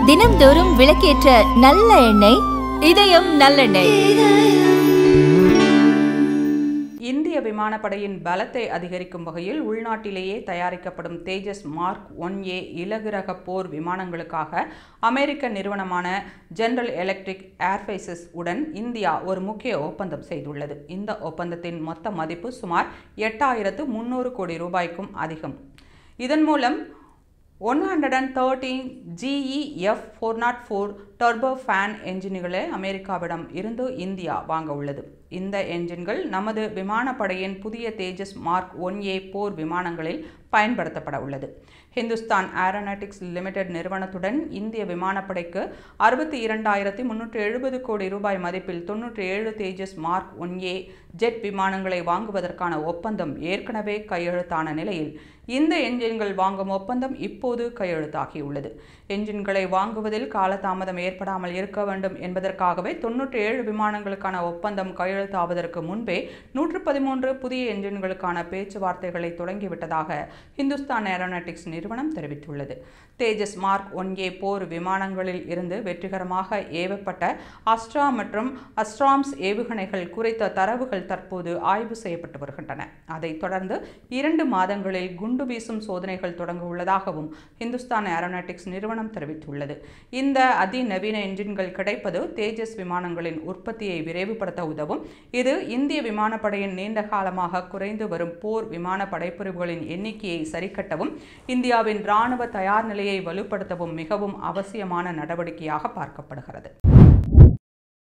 தினம்தோறும் விளக்கேற்ற நல்ல எண்ணெய் இதயம் நல்லெண்ணெய். இந்திய விமானப்படையின் பலத்தை அதிகரிக்கும் வகையில் உள்நாட்டிலேயே தயாரிக்கப்படும் தேஜஸ் மார்க் 1A இலகு ரக போர் விமானங்களுக்காக அமெரிக்க நிறுவனமான ஜெனரல் எலக்ட்ரிக் ஏர்ஃபோர்சஸ் உடன் இந்தியா ஒரு முக்கிய ஒப்பந்தம் செய்துள்ளது. இந்த ஒப்பந்தத்தின் மொத்த மதிப்பு சுமார் 8,300 கோடி ரூபாய்க்கும் அதிகம். இதன் மூலம் 113 GE F404 டர்போ ஃபேன் என்ஜின்களை அமெரிக்காவிடம் இருந்து இந்தியா வாங்க உள்ளது. இந்த என்ஜின்கள் நமது விமானப்படையின் புதிய தேஜஸ் மார்க் 1A போர் விமானங்களில் பயன்படுத்தப்பட உள்ளது. ஹிந்துஸ்தான் ஏரோநாட்டிக்ஸ் லிமிடெட் நிறுவனத்துடன் இந்திய விமானப்படைக்கு 62,370 கோடி ரூபாய் மதிப்பில் 97 தேஜஸ் மார்க் 1A ஜெட் விமானங்களை வாங்குவதற்கான ஒப்பந்தம் ஏற்கனவே கையெழுத்தான நிலையில் இந்த என்ஜின்கள் வாங்கும் ஒப்பந்தம் இப்போது கையெழுத்தாகியுள்ளது. என்ஜின்களை வாங்குவதில் காலதாமதம் ஏற்படாமல் இருக்க வேண்டும் என்பதற்காகவே 97 விமானங்களுக்கான ஒப்பந்தம் கையெழுத்தாவதற்கு முன்பே 113 புதிய என்ஜின்களுக்கான பேச்சுவார்த்தைகளை தொடங்கிவிட்டதாக ஹிந்துஸ்தான் ஏரோநாட்டிக்ஸ் நிறுவனம் தெரிவித்துள்ளது. தேஜஸ் மார்க் 1A போர் விமானங்களில் இருந்து வெற்றிகரமாக ஏவப்பட்ட அஸ்ட்ரா மற்றும் அஸ்ட்ராம்ஸ் ஏவுகணைகள் குறித்த தரவுகள் தற்போது ஆய்வு செய்யப்பட்டு வருகின்றன. அதைத் தொடர்ந்து 2 மாதங்களில் குண்டு வீசும் சோதனைகள் தொடங்க உள்ளதாகவும் ஹிந்துஸ்தான் ஏரோநாட்டிக்ஸ் நிறுவனம் தெரிவித்துள்ளது. இந்த அதிநவீன என்ஜின்கள் கிடைப்பது தேஜஸ் விமானங்களின் உற்பத்தியை விரைவுபடுத்த உதவும். இது இந்திய விமானப்படையின் நீண்ட காலமாக குறைந்து வரும் போர் விமான படைப்பிரிவுகளின் எண்ணிக்கையை சரிக்கட்டவும் இந்தியாவின் இராணுவ தயார் நிலையை வலுப்படுத்தவும் மிகவும் அவசியமான நடவடிக்கையாக பார்க்கப்படுகிறது.